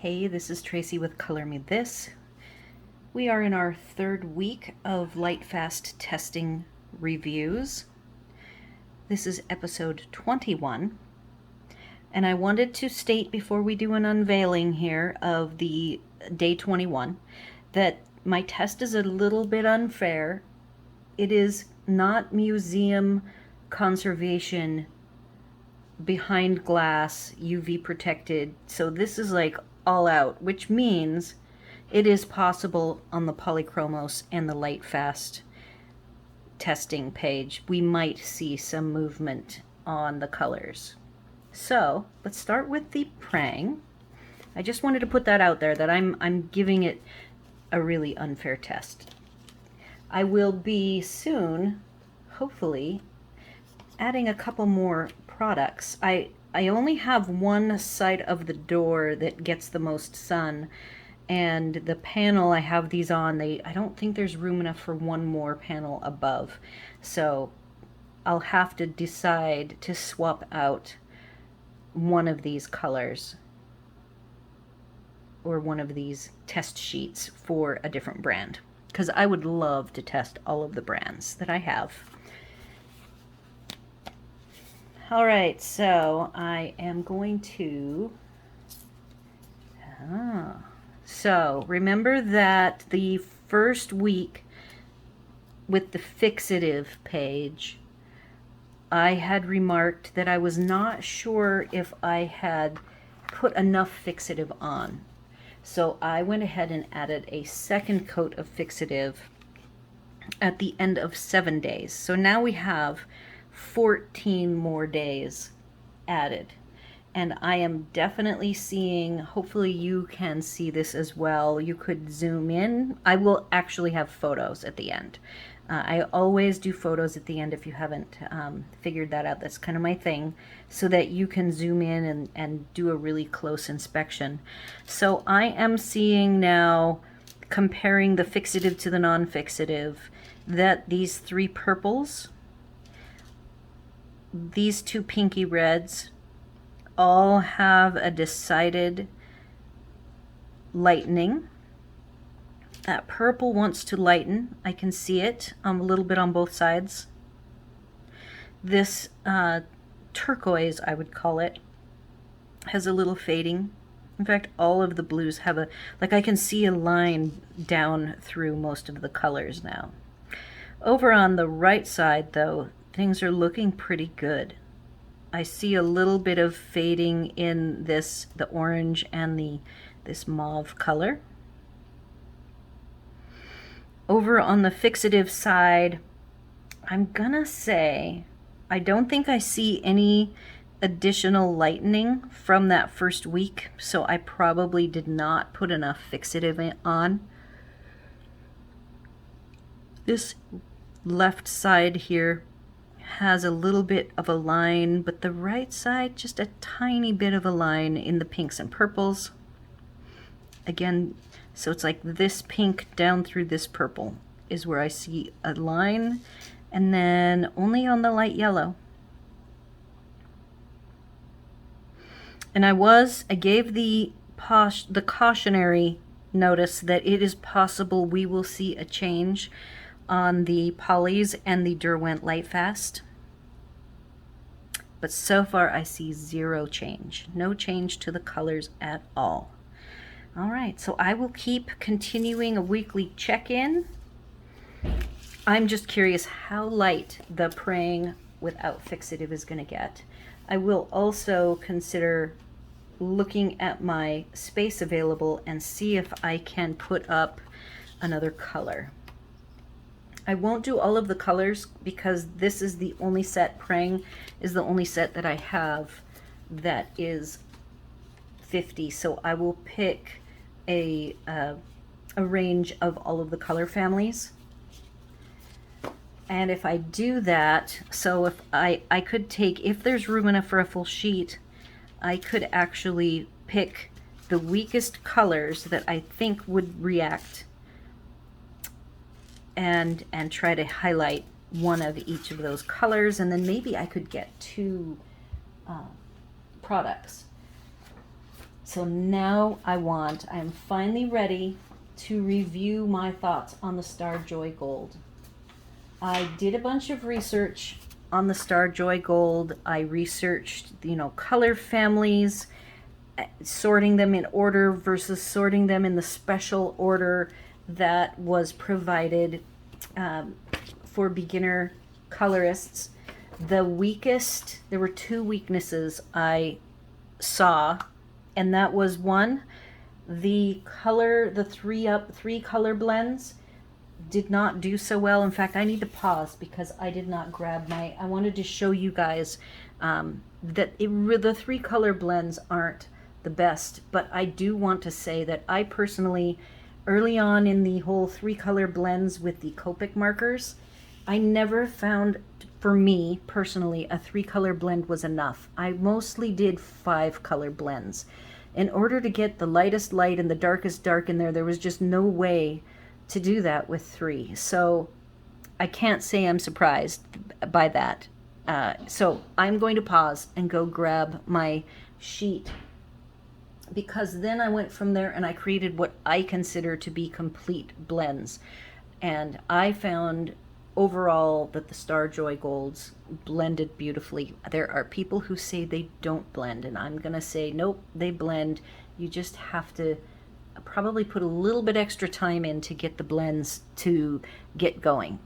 Hey, this is Tracy with Color Me This. We are in our third week of Lightfast testing reviews. This is episode 21, and I wanted to state before we do an unveiling here of the day 21 that my test is a little bit unfair. It is not museum conservation behind glass, UV protected, so this is like all out, which means it is possible on the Polychromos and the Lightfast testing page we might see some movement on the colors. So let's start with the prang. I just wanted to put that out there that I'm giving it a really unfair test. I will be soon, hopefully, adding a couple more products. I only have one side of the door that gets the most sun, and the panel I have these on, I don't think there's room enough for one more panel above. So I'll have to decide to swap out one of these colors or one of these test sheets for a different brand, because I would love to test all of the brands that I have. All right, so I am going to, so remember that the first week with the Fixative page, I had remarked that I was not sure if I had put enough Fixative on. So I went ahead and added a second coat of Fixative at the end of 7 days. So now we have 14 more days added, and I am definitely seeing, hopefully you can see this as well, you could zoom in. I will actually have photos at the end. I always do photos at the end if you haven't figured that out. That's kind of my thing, so that you can zoom in and do a really close inspection. So I am seeing now, comparing the Fixative to the non-Fixative, that these three purples, these two pinky reds, all have a decided lightening. That purple wants to lighten. I can see it a little bit on both sides. This turquoise, I would call it, has a little fading. In fact, all of the blues have a, like, I can see a line down through most of the colors now. Over on the right side, though, things are looking pretty good. I see a little bit of fading in this, the orange and this mauve color. Over on the Fixative side, I'm gonna say I don't think I see any additional lightening from that first week, so I probably did not put enough Fixative on. This left side here has a little bit of a line, but the right side, just a tiny bit of a line in the pinks and purples. Again, so it's like this pink down through this purple is where I see a line, and then only on the light yellow. And I gave the cautionary notice that it is possible we will see a change on the Polys and the Derwent Lightfast. But so far I see zero change. No change to the colors at all. All right, so I will keep continuing a weekly check-in. I'm just curious how light the praying without Fixative is going to get. I will also consider looking at my space available and see if I can put up another color. I won't do all of the colors because this is the only set, praying is the only set that I have that is 50, so I will pick a range of all of the color families. And if I do that, so if I could take, if there's room enough for a full sheet, I could actually pick the weakest colors that I think would react and try to highlight one of each of those colors, and then maybe I could get two products. So now I'm finally ready to review my thoughts on the Star Joy Gold. I did a bunch of research on the Star Joy Gold. I researched, color families, sorting them in order versus sorting them in the special order that was provided for beginner colorists. There were two weaknesses I saw, and that was one, the three color blends did not do so well. In fact, I need to pause because I did not grab I wanted to show you guys that the three color blends aren't the best, but I do want to say that I personally, early on in the whole three color blends with the Copic markers, I never found, for me personally, a three color blend was enough. I mostly did 5 color blends. In order to get the lightest light and the darkest dark in there was just no way to do that with 3. So I can't say I'm surprised by that. So I'm going to pause and go grab my sheet, because then I went from there and I created what I consider to be complete blends. And I found overall that the Star Joy Golds blended beautifully. There are people who say they don't blend, and I'm going to say, nope, they blend. You just have to probably put a little bit extra time in to get the blends to get going.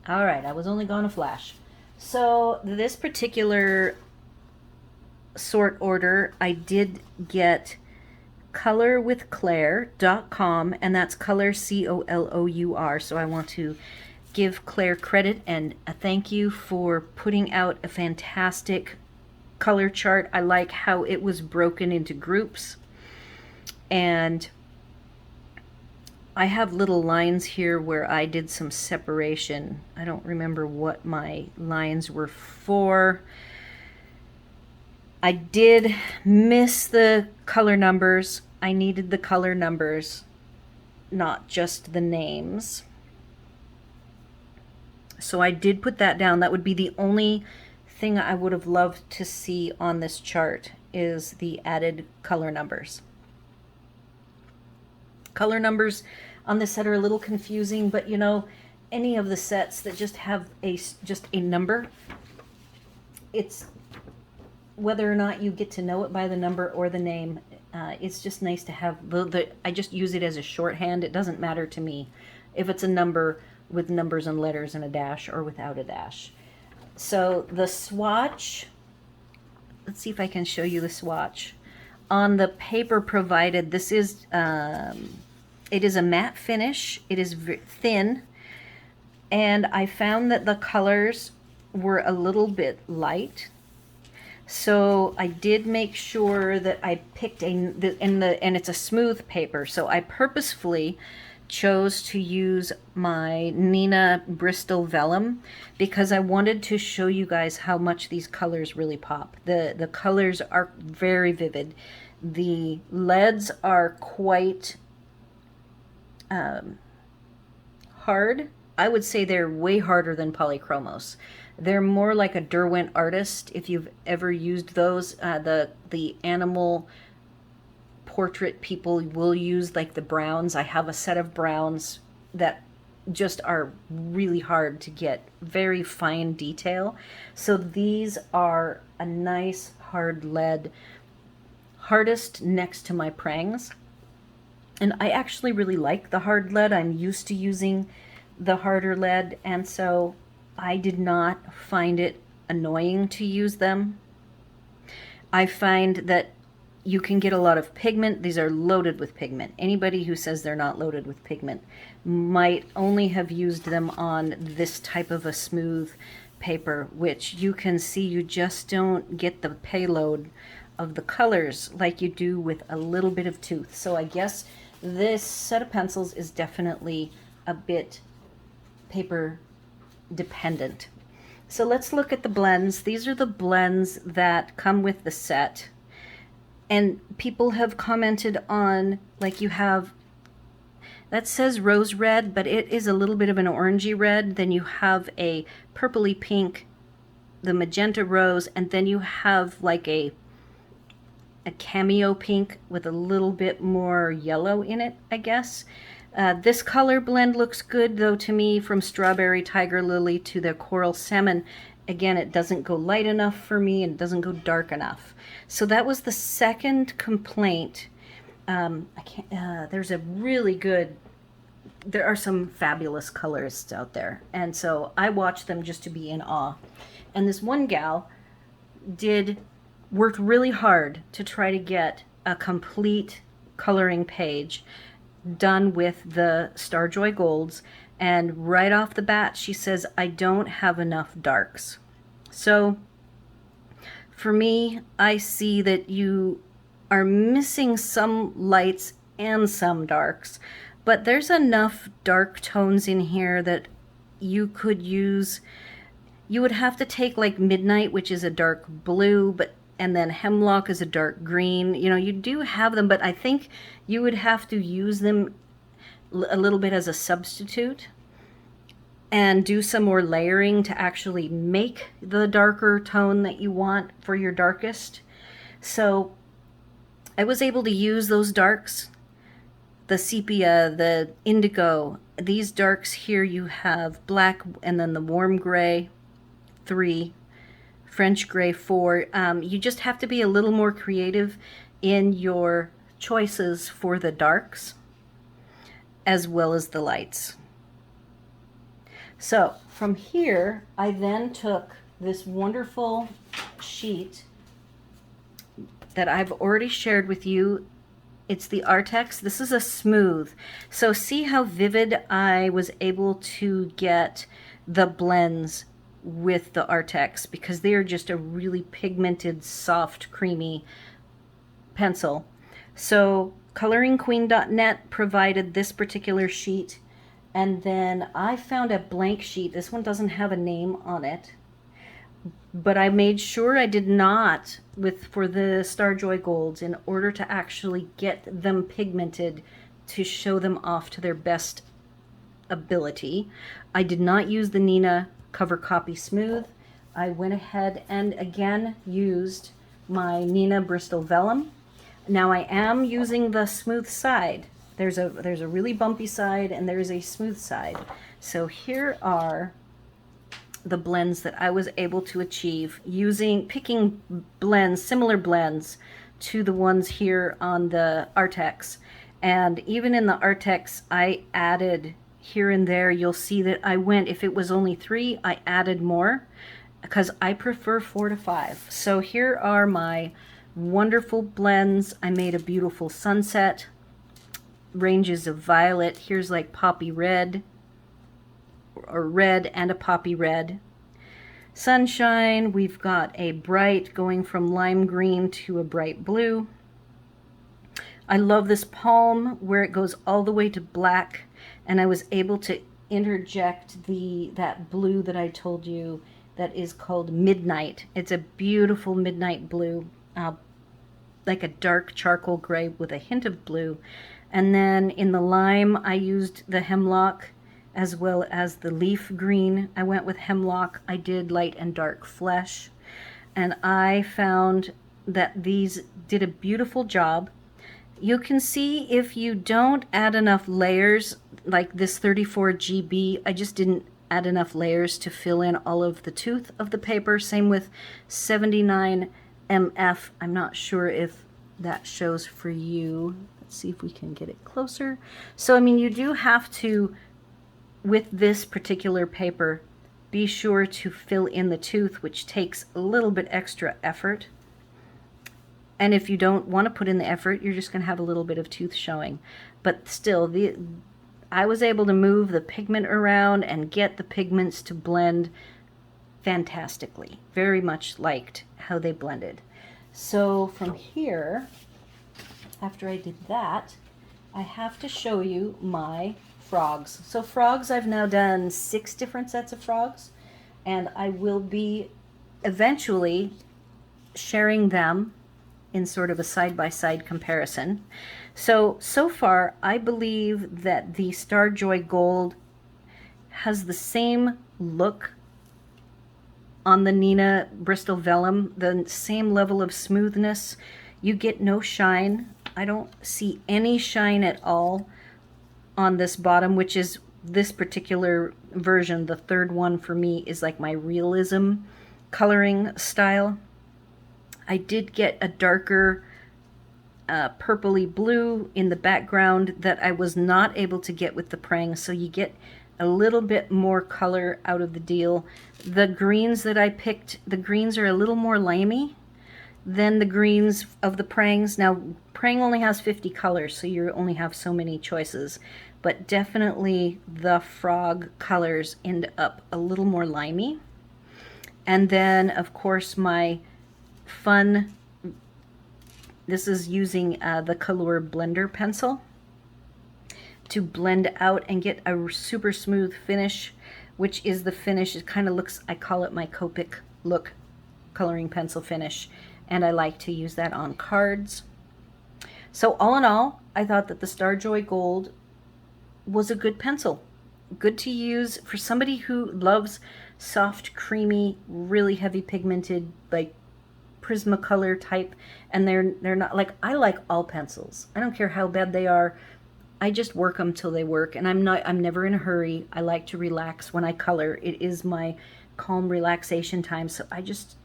All right, I was only gone a flash. So this particular sort order, I did get colorwithclaire.com, and that's color COLOUR. So I want to give Claire credit and a thank you for putting out a fantastic color chart. I like how it was broken into groups, and I have little lines here where I did some separation. I don't remember what my lines were for. I did miss the color numbers. I needed the color numbers, not just the names. So I did put that down. That would be the only thing I would have loved to see on this chart, is the added color numbers. Color numbers on this set are a little confusing, but any of the sets that just have just a number, it's whether or not you get to know it by the number or the name, it's just nice to have I just use it as a shorthand. It doesn't matter to me if it's a number with numbers and letters and a dash or without a dash. So the swatch, let's see if I can show you the swatch. On the paper provided, this is it is a matte finish. It is thin, and I found that the colors were a little bit light. So I did make sure that I picked and it's a smooth paper. So I purposefully chose to use my Nina Bristol Vellum because I wanted to show you guys how much these colors really pop. The colors are very vivid. The leads are quite hard. I would say they're way harder than Polychromos. They're more like a Derwent Artist, if you've ever used those. The animal portrait people will use like the browns. I have a set of browns that just are really hard to get, very fine detail. So these are a nice hard lead, hardest next to my prangs. And I actually really like the hard lead. I'm used to using the harder lead, and so I did not find it annoying to use them. I find that you can get a lot of pigment. These are loaded with pigment. Anybody who says they're not loaded with pigment might only have used them on this type of a smooth paper, which you can see you just don't get the payload of the colors like you do with a little bit of tooth. So I guess this set of pencils is definitely a bit paper dependent. So let's look at the blends. These are the blends that come with the set. And people have commented on, like, you have, that says rose red, but it is a little bit of an orangey red. Then you have a purpley pink the magenta rose, and then you have like a cameo pink with a little bit more yellow in it, I guess. This color blend looks good though to me, from Strawberry Tiger Lily to the Coral Salmon. Again, it doesn't go light enough for me and it doesn't go dark enough. So that was the second complaint. There's a really good, there are some fabulous colorists out there, and so I watch them just to be in awe. And this one gal worked really hard to try to get a complete coloring page done with the Starjoy Golds, and right off the bat she says, I don't have enough darks. So for me, I see that you are missing some lights and some darks, but there's enough dark tones in here that you could use. You would have to take like Midnight, which is a dark blue, and then Hemlock is a dark green. You know, you do have them, but I think you would have to use them a little bit as a substitute and do some more layering to actually make the darker tone that you want for your darkest. So I was able to use those darks, the sepia, the indigo. These darks here, you have black and then the warm gray 3, French gray 4. You just have to be a little more creative in your choices for the darks as well as the lights. So from here, I then took this wonderful sheet that I've already shared with you. It's the Artex. This is a smooth. So see how vivid I was able to get the blends with the Artex, because they are just a really pigmented, soft, creamy pencil. So coloringqueen.net provided this particular sheet, and then I found a blank sheet. This one doesn't have a name on it, but I made sure I did not for the Starjoy Golds, in order to actually get them pigmented to show them off to their best ability. I did not use the Nina Cover Copy Smooth. I went ahead and again used my Nina Bristol Vellum. Now I am using the smooth side. There's a really bumpy side and there's a smooth side. So here are the blends that I was able to achieve picking blends, similar blends to the ones here on the Artex. And even in the Artex, I added here and there. You'll see that I went, if it was only 3, I added more because I prefer 4 to 5. So here are my wonderful blends. I made a beautiful sunset, ranges of violet. Here's like poppy red, or red and a poppy red. Sunshine, we've got a bright going from lime green to a bright blue. I love this palm where it goes all the way to black, and I was able to interject that blue that I told you that is called Midnight. It's a beautiful midnight blue, like a dark charcoal gray with a hint of blue. And then in the lime, I used the Hemlock as well as the leaf green. I went with Hemlock. I did light and dark flesh, and I found that these did a beautiful job. You can see if you don't add enough layers, like this 34 GB, I just didn't add enough layers to fill in all of the tooth of the paper. Same with 79 MF. I'm not sure if that shows for you. Let's see if we can get it closer. So I mean, you do have to, with this particular paper, be sure to fill in the tooth, which takes a little bit extra effort. And if you don't want to put in the effort, you're just going to have a little bit of tooth showing. But still, I was able to move the pigment around and get the pigments to blend fantastically. Very much liked how they blended. So from here, after I did that, I have to show you my frogs. So frogs, I've now done 6 different sets of frogs, and I will be eventually sharing them in sort of a side-by-side comparison. So far, I believe that the Starjoy Gold has the same look on the Nina Bristol Vellum, the same level of smoothness. You get no shine. I don't see any shine at all on this bottom, which is this particular version. The third one for me is like my realism coloring style. I did get a darker purpley blue in the background that I was not able to get with the prang, so you get a little bit more color out of the deal. The greens that I picked, the greens are a little more limey than the greens of the prangs. Now, prang only has 50 colors, so you only have so many choices, but definitely the frog colors end up a little more limey. And then, of course, my fun, this is using the Color Blender pencil to blend out and get a super smooth finish, which is the finish. It kind of looks, I call it my Copic look coloring pencil finish, and I like to use that on cards. So all in all, I thought that the Starjoy Gold was a good pencil. Good to use for somebody who loves soft, creamy, really heavy pigmented, like Prismacolor type, and they're not like, I like all pencils. I don't care how bad they are. I just work them till they work, and I'm never in a hurry. I like to relax when I color. It is my calm relaxation time, so I just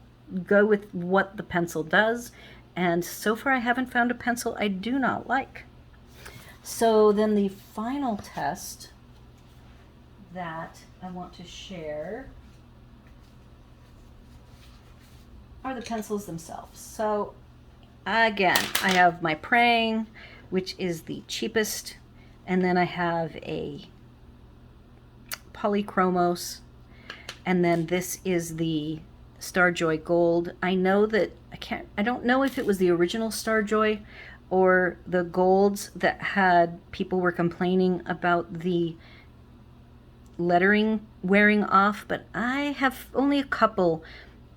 go with what the pencil does, and so far I haven't found a pencil I do not like. So then the final test that I want to share are the pencils themselves. So again, I have my prang, which is the cheapest, and then I have a Polychromos, and then this is the Starjoy Gold. I know that I don't know if it was the original Starjoy or the golds that had, people were complaining about the lettering wearing off, but I have only a couple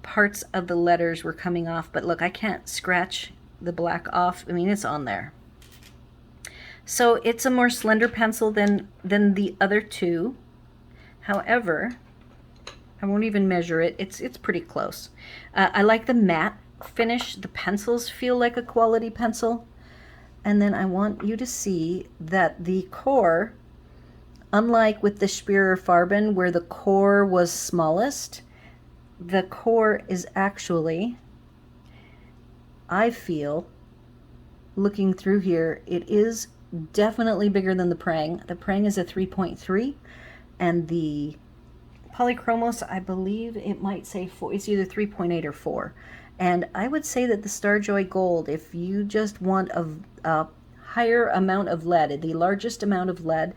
parts of the letters were coming off, but look, I can't scratch the black off. I mean, it's on there. So it's a more slender pencil than the other two. However, I won't even measure it. It's pretty close. I like the matte finish. The pencils feel like a quality pencil. And then I want you to see that the core, unlike with the Spearer Farben where the core was smallest, the core is actually, I feel, looking through here, it is definitely bigger than the prang. The prang is a 3.3, and the Polychromos, I believe it might say 4. It's either 3.8 or 4. And I would say that the Starjoy Gold, if you just want a higher amount of lead, the largest amount of lead,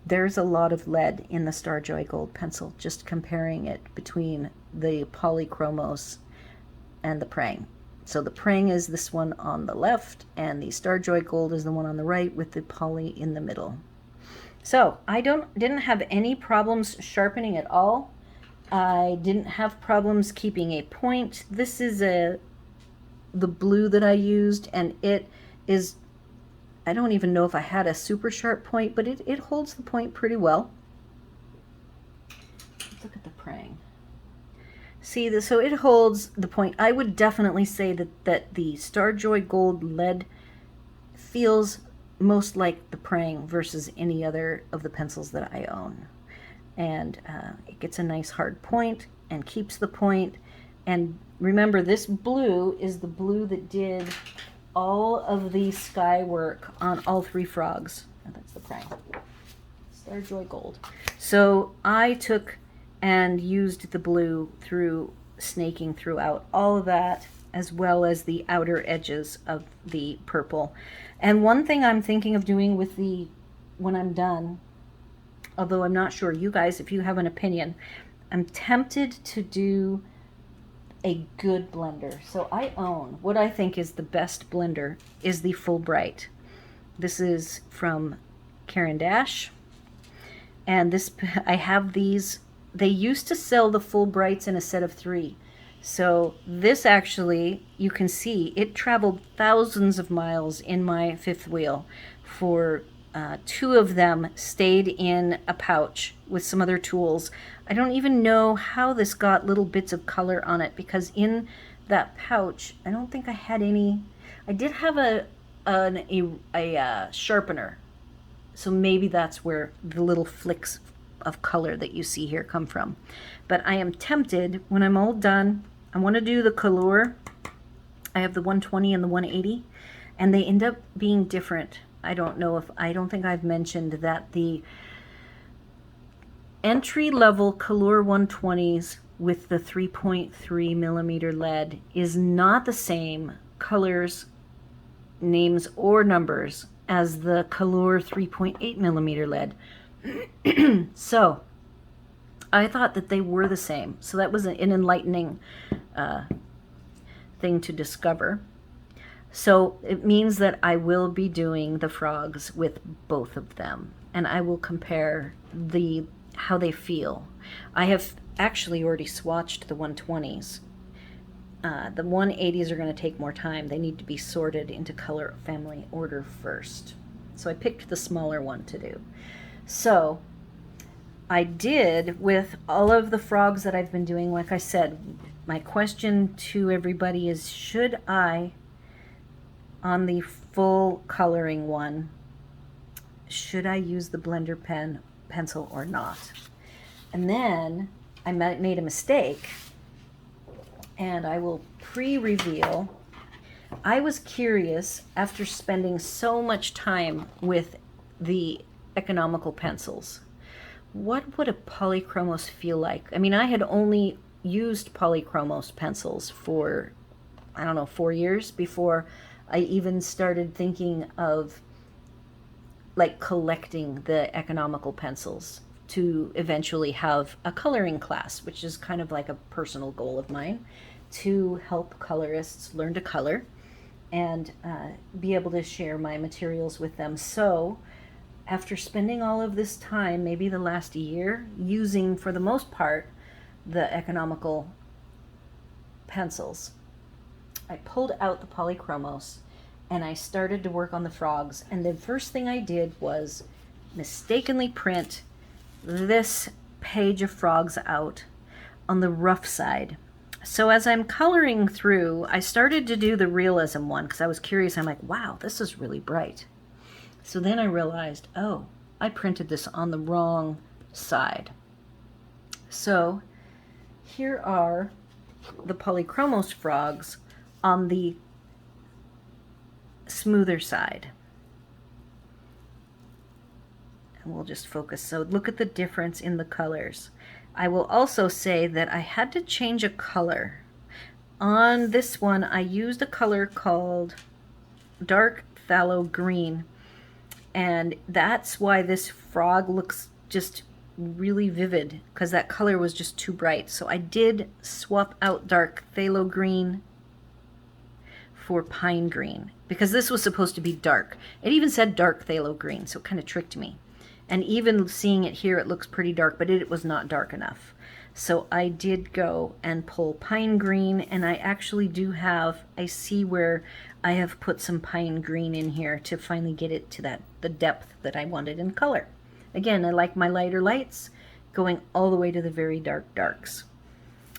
there's a lot of lead in the Starjoy Gold pencil, just comparing it between the Polychromos and the prang. So the prang is this one on the left, and the Starjoy Gold is the one on the right with the poly in the middle. So I didn't have any problems sharpening at all. I didn't have problems keeping a point. This is the blue that I used, and it is, I don't even know if I had a super sharp point, but it holds the point pretty well. Let's look at the prang. See, so it holds the point. I would definitely say that the Starjoy Gold lead feels most like the prang versus any other of the pencils that I own. And it gets a nice hard point and keeps the point. And remember, this blue is the blue that did all of the sky work on all 3 frogs. Oh, that's the prang. Starjoy Gold. So I took and used the blue through snaking throughout all of that, as well as the outer edges of the purple. And one thing I'm thinking of doing with when I'm done, although I'm not sure, you guys, if you have an opinion, I'm tempted to do a good blender. So I own, what I think is the best blender is the Fulbright. This is from Caran d'Ache, and this, I have these. They used to sell the Fulbrights in a set of 3. So this actually, you can see, it traveled thousands of miles in my 5th wheel for two of them stayed in a pouch with some other tools. I don't even know how this got little bits of color on it, because in that pouch, I don't think I had any. I did have a sharpener, so maybe that's where the little flicks of color that you see here come from. But I am tempted, when I'm all done, I want to do the color. I have the 120 and the 180, and they end up being different. I don't think I've mentioned that the entry-level Color 120s with the 3.3 millimeter lead is not the same colors, names, or numbers as the Color 3.8 millimeter lead. So I thought that they were the same. So that was an enlightening thing to discover. So it means that I will be doing the frogs with both of them, and I will compare how they feel. I have actually already swatched the 120s. The 180s are going to take more time. They need to be sorted into color family order first. So I picked the smaller one to do. So I did, with all of the frogs that I've been doing, like I said, my question to everybody is, should I, on the full coloring one, should I use the blender pencil or not? And then I made a mistake, and I will pre-reveal. I was curious, after spending so much time with the economical pencils, what would a Polychromos feel like? I mean, I had only used Polychromos pencils for, I don't know, 4 years before I even started thinking of like collecting the economical pencils to eventually have a coloring class, which is kind of like a personal goal of mine, to help colorists learn to color and be able to share my materials with them. So after spending all of this time, maybe the last year, using for the most part the economical pencils, I pulled out the Polychromos and I started to work on the frogs. And the first thing I did was mistakenly print this page of frogs out on the rough side. So as I'm coloring through, I started to do the realism one because I was curious. I'm like, wow, this is really bright. So then I realized, oh, I printed this on the wrong side. So here are the Polychromos frogs on the smoother side. And we'll just focus. So look at the difference in the colors. I will also say that I had to change a color. On this one, I used a color called dark phthalo green. And that's why this frog looks just really vivid, because that color was just too bright. So I did swap out dark phthalo green for pine green, because this was supposed to be dark. It even said dark phthalo green, so it kind of tricked me. And even seeing it here, it looks pretty dark, but it was not dark enough. So I did go and pull pine green, and I actually do have, I see where I have put some pine green in here to finally get it to the depth that I wanted in color. Again, I like my lighter lights going all the way to the very dark darks.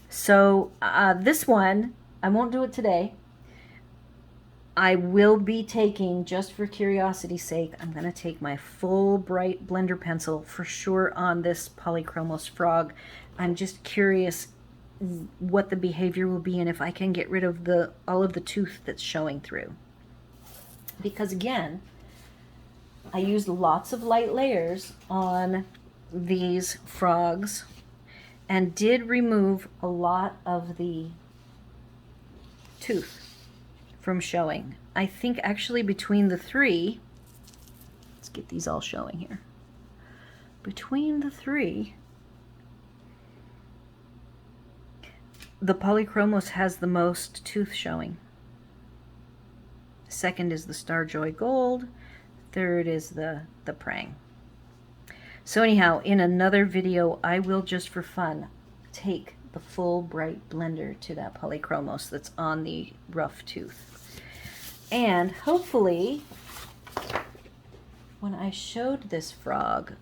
So this one, I won't do it today. I will be taking, just for curiosity's sake, I'm going to take my full bright blender pencil for sure on this Polychromos frog. I'm just curious what the behavior will be and if I can get rid of all of the tooth that's showing through. Because again, I used lots of light layers on these frogs and did remove a lot of the tooth from showing. I think actually between the three, let's get these all showing here. Between the three, the Polychromos has the most tooth showing. Second is the Starjoy Gold. Third is the Prang. So anyhow, in another video, I will just for fun take the full bright blender to that Polychromos that's on the rough tooth. And hopefully when I showed this frog,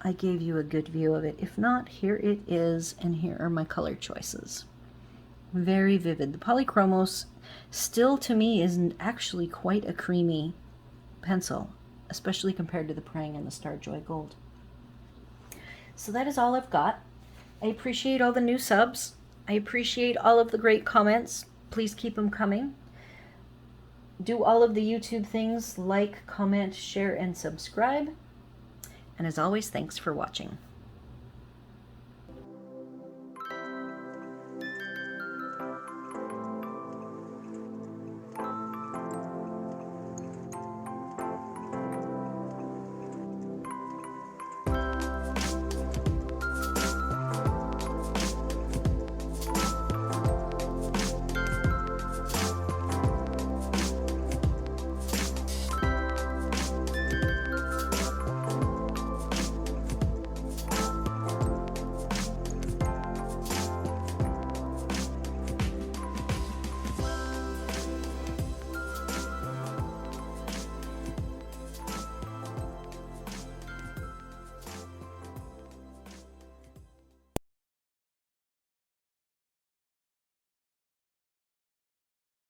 I gave you a good view of it. If not, here it is, and here are my color choices. Very vivid. The Polychromos still, to me, is actually quite a creamy pencil, especially compared to the Prang and the Starjoy Gold. So that is all I've got. I appreciate all the new subs. I appreciate all of the great comments. Please keep them coming. Do all of the YouTube things, like, comment, share, and subscribe. And as always, thanks for watching.